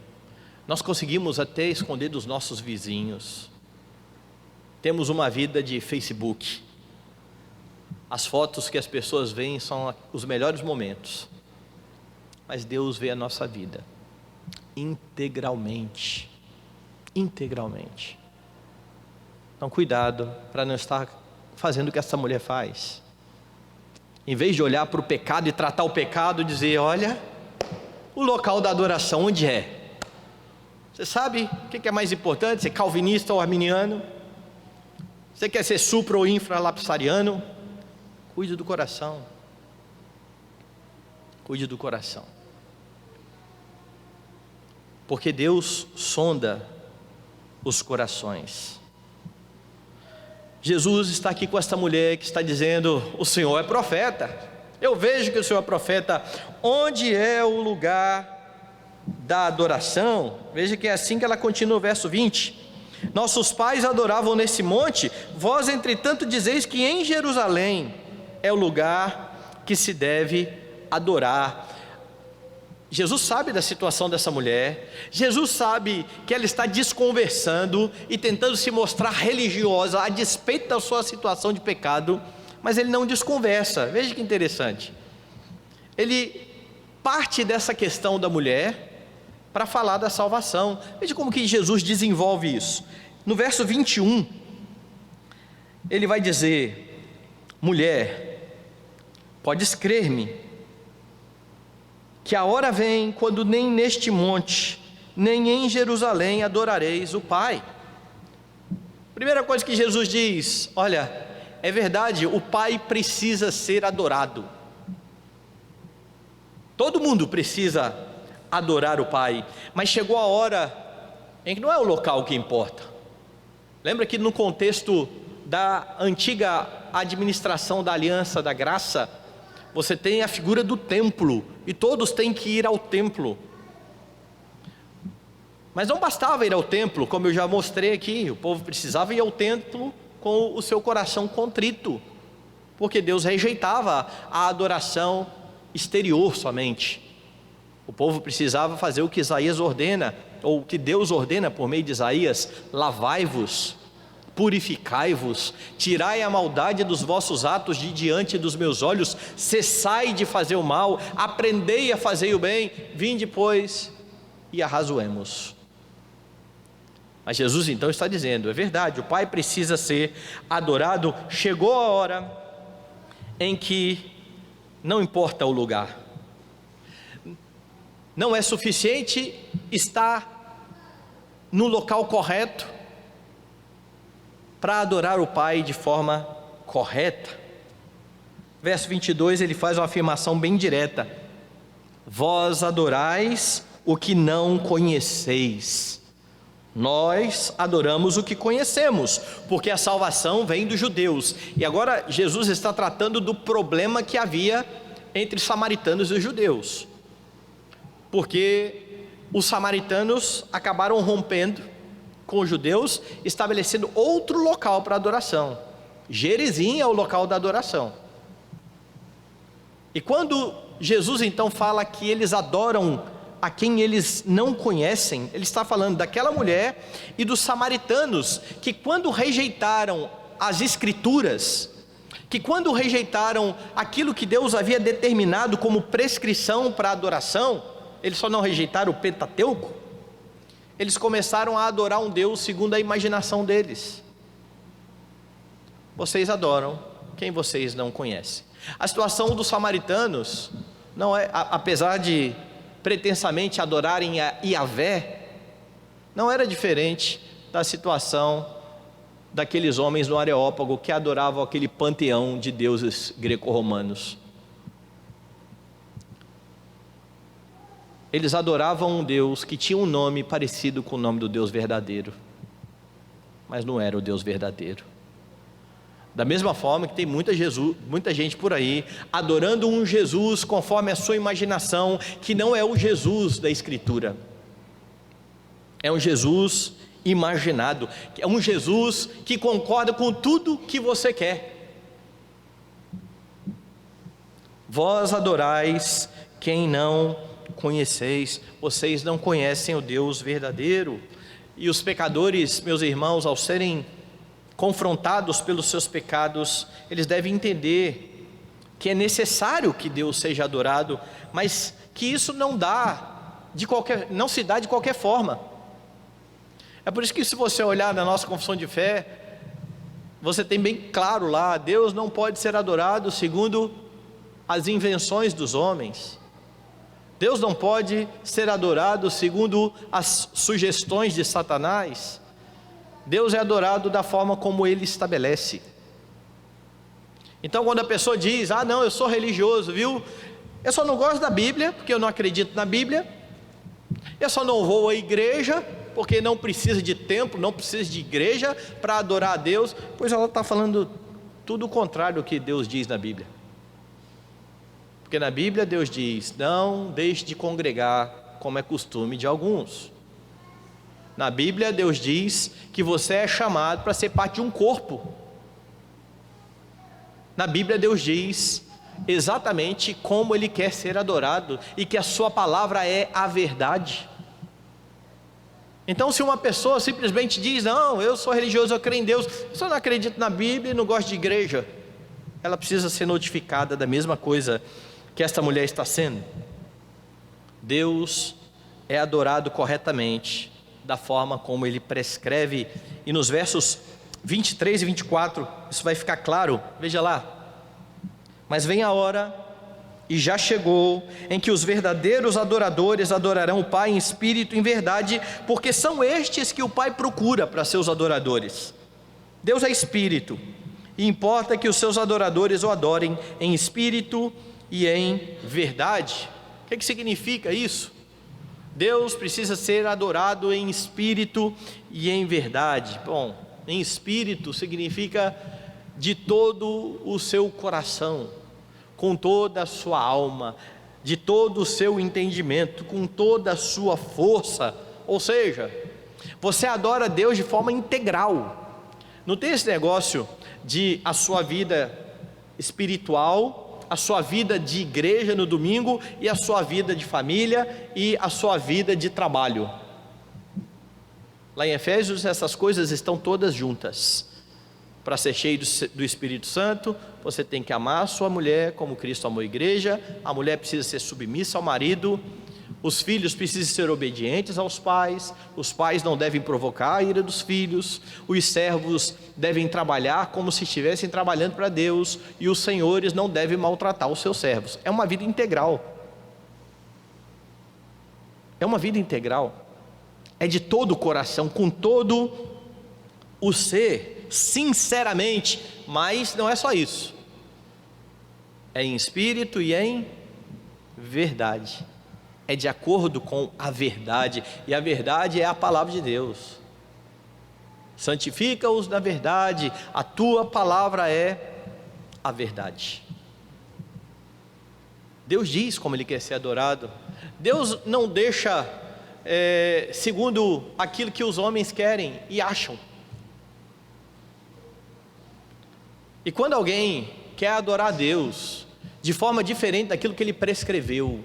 nós conseguimos até esconder dos nossos vizinhos. Temos uma vida de Facebook, as fotos que as pessoas veem são os melhores momentos, mas Deus vê a nossa vida integralmente. Então cuidado para não estar fazendo o que essa mulher faz. Em vez de olhar para o pecado e tratar o pecado, dizer: olha, o local da adoração onde é? Você sabe o que é mais importante? Ser calvinista ou arminiano? Você quer ser supra ou infralapsariano? Cuide do coração. Cuide do coração. Porque Deus sonda os corações. Jesus está aqui com esta mulher que está dizendo: o Senhor é profeta. Eu vejo que o Senhor é profeta. Onde é o lugar da adoração? Veja que é assim que ela continua o verso 20. Nossos pais adoravam nesse monte, vós entretanto dizeis que em Jerusalém é o lugar que se deve adorar. Jesus sabe da situação dessa mulher, Jesus sabe que ela está desconversando e tentando se mostrar religiosa a despeito da sua situação de pecado, mas ele não desconversa. Veja que interessante, ele parte dessa questão da mulher para falar da salvação. Veja como que Jesus desenvolve isso. No verso 21, ele vai dizer: mulher, podes crer-me, que a hora vem quando nem neste monte, nem em Jerusalém adorareis o Pai. Primeira coisa que Jesus diz: olha, é verdade, o Pai precisa ser adorado. Todo mundo precisa adorar o Pai, mas chegou a hora em que não é o local que importa. Lembra que no contexto da antiga administração da aliança da graça, você tem a figura do templo, e todos têm que ir ao templo. Mas não bastava ir ao templo, como eu já mostrei aqui, o povo precisava ir ao templo com o seu coração contrito, porque Deus rejeitava a adoração exterior somente. O povo precisava fazer o que Isaías ordena, ou o que Deus ordena por meio de Isaías: lavai-vos, purificai-vos, tirai a maldade dos vossos atos de diante dos meus olhos, cessai de fazer o mal, aprendei a fazer o bem, vinde pois e arrazoemos. Mas Jesus então está dizendo: é verdade, o Pai precisa ser adorado. Chegou a hora em que não importa o lugar, não é suficiente estar no local correto, para adorar o Pai de forma correta. Verso 22, ele faz uma afirmação bem direta: vós adorais o que não conheceis. Nós adoramos o que conhecemos, porque a salvação vem dos judeus. E agora Jesus está tratando do problema que havia entre os samaritanos e os judeus, porque os samaritanos acabaram rompendo com os judeus, estabelecendo outro local para adoração. Gerizim é o local da adoração. E quando Jesus então fala que eles adoram a quem eles não conhecem, ele está falando daquela mulher e dos samaritanos, que quando rejeitaram as escrituras, que quando rejeitaram aquilo que Deus havia determinado como prescrição para a adoração, eles só não rejeitaram o Pentateuco, eles começaram a adorar um Deus segundo a imaginação deles. Vocês adoram quem vocês não conhecem. A situação dos samaritanos não é, apesar de pretensamente adorarem a Iavé, não era diferente da situação daqueles homens no Areópago que adoravam aquele panteão de deuses greco-romanos. Eles adoravam um Deus que tinha um nome parecido com o nome do Deus verdadeiro, mas não era o Deus verdadeiro. Da mesma forma que tem muita gente por aí adorando um Jesus conforme a sua imaginação, que não é o Jesus da Escritura. É um Jesus imaginado, é um Jesus que concorda com tudo que você quer. Vós adorais quem não conheceis, vocês não conhecem o Deus verdadeiro. E os pecadores, meus irmãos, ao serem confrontados pelos seus pecados, eles devem entender que é necessário que Deus seja adorado, mas que isso não se dá de qualquer forma. É por isso que, se você olhar na nossa confissão de fé, você tem bem claro lá: Deus não pode ser adorado segundo as invenções dos homens. Deus não pode ser adorado segundo as sugestões de Satanás. Deus é adorado da forma como Ele estabelece. Então, quando a pessoa diz: ah, não, eu sou religioso, viu? Eu só não gosto da Bíblia, porque eu não acredito na Bíblia. Eu só não vou à igreja, porque não precisa de templo, não precisa de igreja para adorar a Deus. Pois ela está falando tudo o contrário do que Deus diz na Bíblia. Porque na Bíblia Deus diz: não deixe de congregar, como é costume de alguns. Na Bíblia Deus diz que você é chamado para ser parte de um corpo. Na Bíblia Deus diz exatamente como Ele quer ser adorado, e que a sua palavra é a verdade. Então, se uma pessoa simplesmente diz: não, eu sou religioso, eu creio em Deus, eu só não acredito na Bíblia e não gosto de igreja, ela precisa ser notificada da mesma coisa que esta mulher está sendo. Deus é adorado corretamente, da forma como Ele prescreve, e nos versos 23 e 24, isso vai ficar claro. Veja lá: mas vem a hora, e já chegou, em que os verdadeiros adoradores adorarão o Pai em espírito e em verdade, porque são estes que o Pai procura para seus adoradores. Deus é espírito, e importa que os seus adoradores o adorem em espírito e em verdade. O que significa isso? Deus precisa ser adorado em espírito e em verdade. Bom, em espírito significa de todo o seu coração, com toda a sua alma, de todo o seu entendimento, com toda a sua força. Ou seja, você adora Deus de forma integral. Não tem esse negócio de a sua vida espiritual, a sua vida de igreja no domingo, e a sua vida de família, e a sua vida de trabalho. Lá em Efésios, essas coisas estão todas juntas. Para ser cheio do Espírito Santo, você tem que amar a sua mulher como Cristo amou a igreja. A mulher precisa ser submissa ao marido. Os filhos precisam ser obedientes aos pais. Os pais não devem provocar a ira dos filhos. Os servos devem trabalhar como se estivessem trabalhando para Deus. E os senhores não devem maltratar os seus servos. É uma vida integral. É uma vida integral. É de todo o coração, com todo o ser. sinceramente, mas não é só isso, é em espírito e em verdade, é de acordo com a verdade, e a verdade é a palavra de Deus. Santifica-os na verdade, a tua palavra é a verdade. Deus diz como Ele quer ser adorado. Deus não deixa segundo aquilo que os homens querem e acham. E quando alguém quer adorar a Deus de forma diferente daquilo que Ele prescreveu,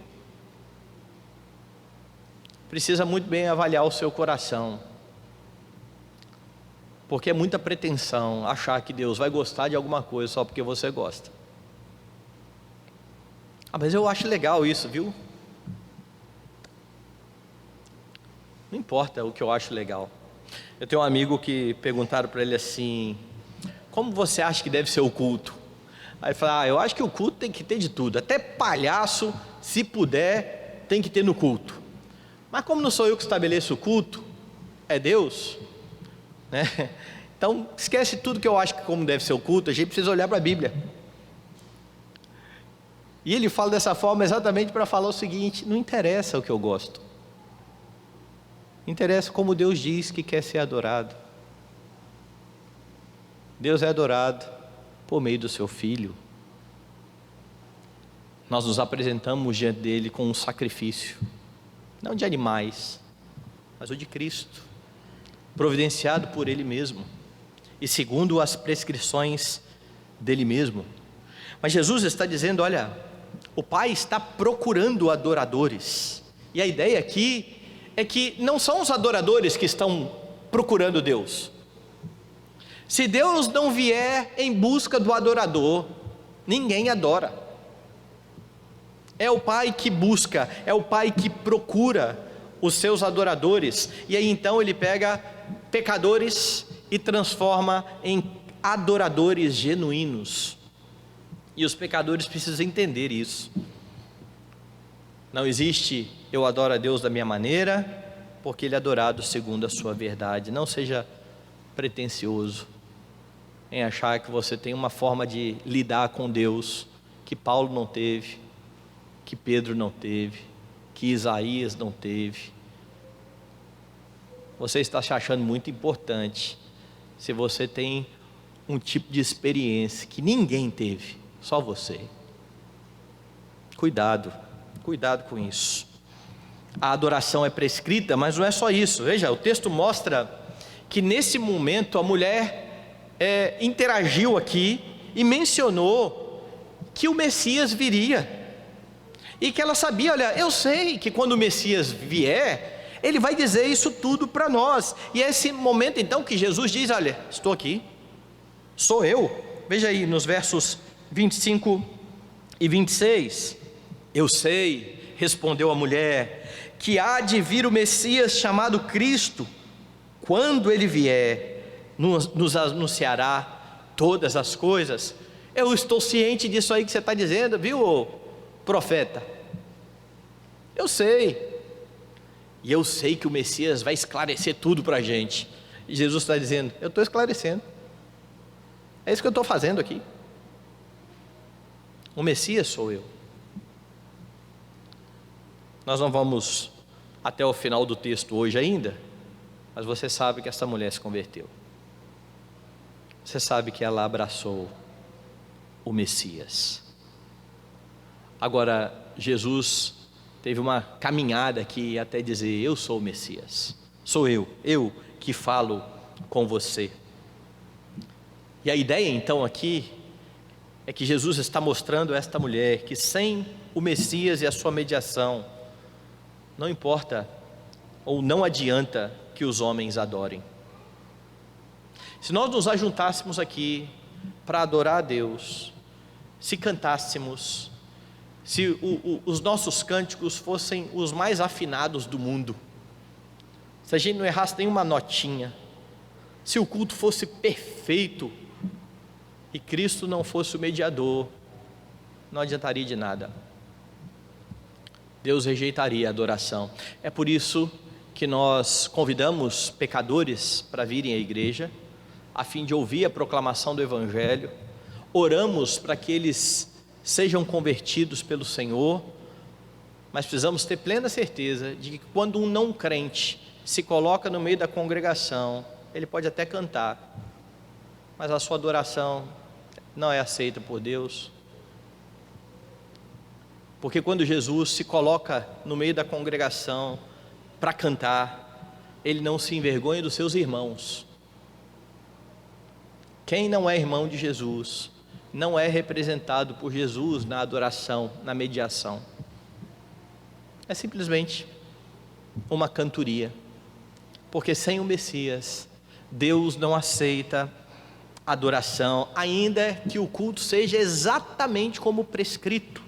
precisa muito bem avaliar o seu coração, porque é muita pretensão achar que Deus vai gostar de alguma coisa só porque você gosta. Mas eu acho legal isso, viu? Não importa o que eu acho legal. Eu tenho um amigo que perguntaram para ele assim: como você acha que deve ser o culto? Aí ele falou: eu acho que o culto tem que ter de tudo, até palhaço, se puder, tem que ter no culto. Mas como não sou eu que estabeleço o culto, é Deus, né? Então esquece tudo que eu acho que como deve ser o culto, a gente precisa olhar para a Bíblia. E ele fala dessa forma exatamente para falar o seguinte: não interessa o que eu gosto, interessa como Deus diz que quer ser adorado. Deus é adorado por meio do seu Filho. Nós nos apresentamos diante dele com um sacrifício, não de animais, mas o de Cristo, providenciado por Ele mesmo, e segundo as prescrições dele mesmo. Mas Jesus está dizendo: olha, o Pai está procurando adoradores, e a ideia aqui é que não são os adoradores que estão procurando Deus. Se Deus não vier em busca do adorador, ninguém adora. É o Pai que busca, é o Pai que procura os seus adoradores, e aí então Ele pega pecadores e transforma em adoradores genuínos. E os pecadores precisam entender isso. Não existe eu adoro a Deus da minha maneira, porque Ele é adorado segundo a sua verdade. Não seja pretensioso em achar que você tem uma forma de lidar com Deus que Paulo não teve, que Pedro não teve, que Isaías não teve. Você está se achando muito importante se você tem um tipo de experiência que ninguém teve, só você. Cuidado com isso. A adoração é prescrita, mas não é só isso. Veja, o texto mostra que nesse momento a mulher interagiu aqui e mencionou que o Messias viria, e que ela sabia: olha, eu sei que quando o Messias vier, Ele vai dizer isso tudo para nós. E é esse momento então que Jesus diz: olha, estou aqui, sou eu. Veja aí nos versos 25 e 26. Eu sei, respondeu a mulher, que há de vir o Messias chamado Cristo. Quando Ele vier, nos anunciará todas as coisas. Eu estou ciente disso aí que você está dizendo, viu, profeta? Eu sei. E eu sei que o Messias vai esclarecer tudo para a gente. E Jesus está dizendo: eu estou esclarecendo. É isso que eu estou fazendo aqui. O Messias sou eu. Nós não vamos até o final do texto hoje ainda, mas você sabe que essa mulher se converteu. Você sabe que ela abraçou o Messias. Agora, Jesus teve uma caminhada aqui até dizer: eu sou o Messias, sou eu que falo com você. E a ideia então aqui é que Jesus está mostrando a esta mulher que sem o Messias e a sua mediação, não importa ou não adianta que os homens adorem. Se nós nos ajuntássemos aqui para adorar a Deus, se cantássemos, se os nossos cânticos fossem os mais afinados do mundo, se a gente não errasse nenhuma notinha, se o culto fosse perfeito e Cristo não fosse o mediador, não adiantaria de nada. Deus rejeitaria a adoração. É por isso que nós convidamos pecadores para virem à igreja, a fim de ouvir a proclamação do Evangelho, oramos para que eles sejam convertidos pelo Senhor, mas precisamos ter plena certeza de que quando um não crente se coloca no meio da congregação, ele pode até cantar, mas a sua adoração não é aceita por Deus. Porque quando Jesus se coloca no meio da congregação para cantar, ele não se envergonha dos seus irmãos. Quem não é irmão de Jesus, não é representado por Jesus na adoração, na mediação. É simplesmente uma cantoria. Porque sem o Messias, Deus não aceita adoração, ainda que o culto seja exatamente como prescrito.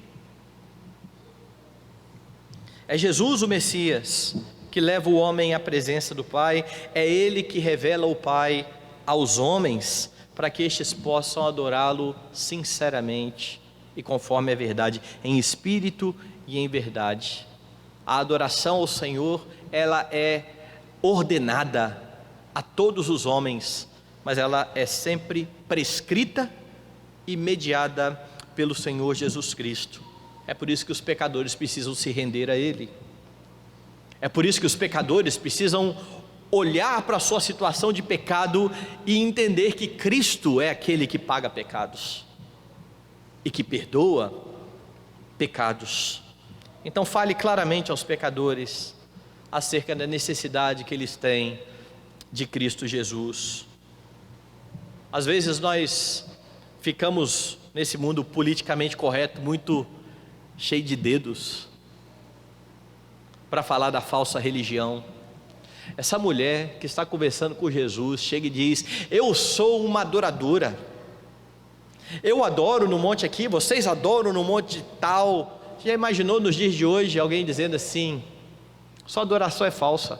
É Jesus o Messias que leva o homem à presença do Pai, é Ele que revela o Pai aos homens, para que estes possam adorá-lo sinceramente e conforme a verdade, em espírito e em verdade. A adoração ao Senhor, ela é ordenada a todos os homens, mas ela é sempre prescrita e mediada pelo Senhor Jesus Cristo. É por isso que os pecadores precisam se render a Ele. É por isso que os pecadores precisam olhar para a sua situação de pecado e entender que Cristo é aquele que paga pecados e que perdoa pecados. Então fale claramente aos pecadores acerca da necessidade que eles têm de Cristo Jesus. Às vezes nós ficamos nesse mundo politicamente correto muito cheio de dedos para falar da falsa religião. Essa mulher que está conversando com Jesus chega e diz: eu sou uma adoradora, eu adoro no monte aqui, vocês adoram no monte tal. Já imaginou nos dias de hoje alguém dizendo assim: sua adoração é falsa,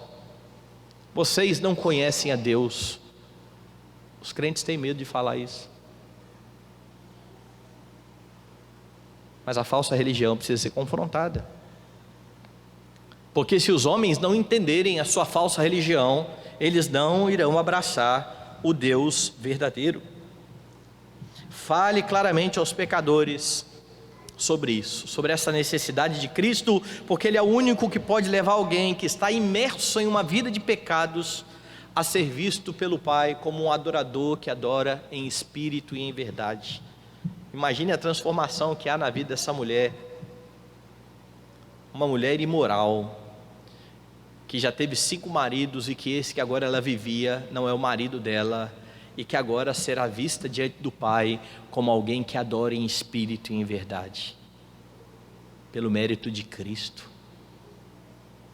vocês não conhecem a Deus? Os crentes têm medo de falar isso. Mas a falsa religião precisa ser confrontada. Porque se os homens não entenderem a sua falsa religião, eles não irão abraçar o Deus verdadeiro. Fale claramente aos pecadores sobre isso, sobre essa necessidade de Cristo, porque Ele é o único que pode levar alguém que está imerso em uma vida de pecados a ser visto pelo Pai como um adorador que adora em espírito e em verdade. Imagine a transformação que há na vida dessa mulher, uma mulher imoral, que já teve 5 maridos e que esse que agora ela vivia não é o marido dela, e que agora será vista diante do Pai como alguém que adora em espírito e em verdade, pelo mérito de Cristo,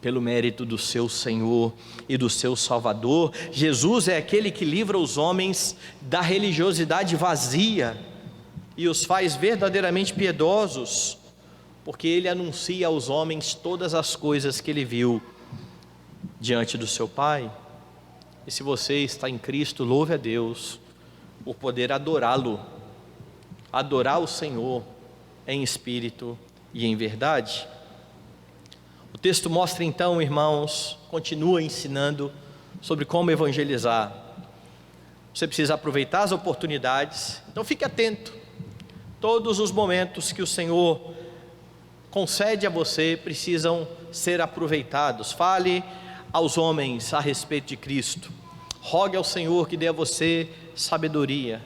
pelo mérito do seu Senhor e do seu Salvador. Jesus é aquele que livra os homens da religiosidade vazia e os faz verdadeiramente piedosos, porque Ele anuncia aos homens todas as coisas que Ele viu diante do seu Pai. E se você está em Cristo, louve a Deus por poder adorá-lo, adorar o Senhor em espírito e em verdade. O texto mostra então, irmãos, continua ensinando sobre como evangelizar. Você precisa aproveitar as oportunidades, então fique atento. Todos os momentos que o Senhor concede a você precisam ser aproveitados. Fale aos homens a respeito de Cristo, rogue ao Senhor que dê a você sabedoria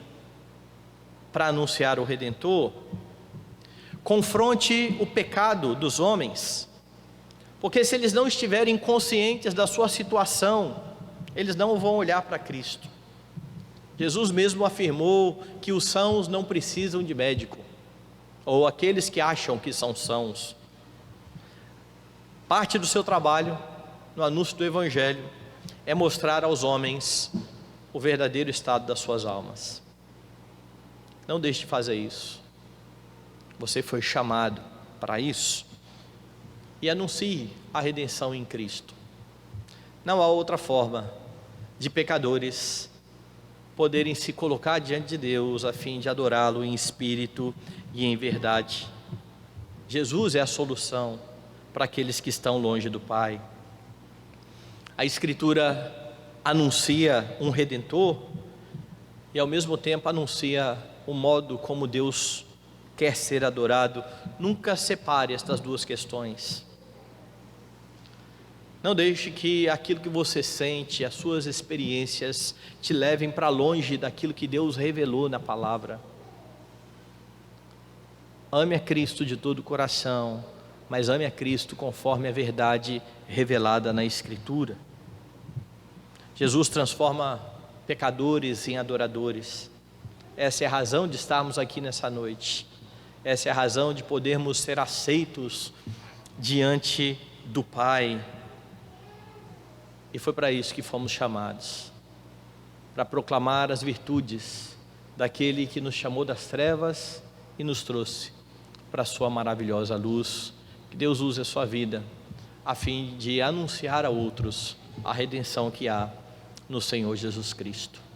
para anunciar o Redentor. Confronte o pecado dos homens, porque se eles não estiverem conscientes da sua situação, eles não vão olhar para Cristo. Jesus mesmo afirmou que os sãos não precisam de médico, ou aqueles que acham que são sãos. Parte do seu trabalho no anúncio do Evangelho é mostrar aos homens o verdadeiro estado das suas almas. Não deixe de fazer isso. Você foi chamado para isso. E anuncie a redenção em Cristo. Não há outra forma de pecadores poderem se colocar diante de Deus a fim de adorá-lo em espírito e em verdade. Jesus é a solução para aqueles que estão longe do Pai. A Escritura anuncia um Redentor e ao mesmo tempo anuncia o modo como Deus quer ser adorado. Nunca separe estas duas questões. Não deixe que aquilo que você sente, as suas experiências, te levem para longe daquilo que Deus revelou na palavra. Ame a Cristo de todo o coração, mas ame a Cristo conforme a verdade revelada na Escritura. Jesus transforma pecadores em adoradores. Essa é a razão de estarmos aqui nessa noite. Essa é a razão de podermos ser aceitos diante do Pai. E foi para isso que fomos chamados, para proclamar as virtudes daquele que nos chamou das trevas e nos trouxe para a sua maravilhosa luz. Que Deus use a sua vida a fim de anunciar a outros a redenção que há no Senhor Jesus Cristo.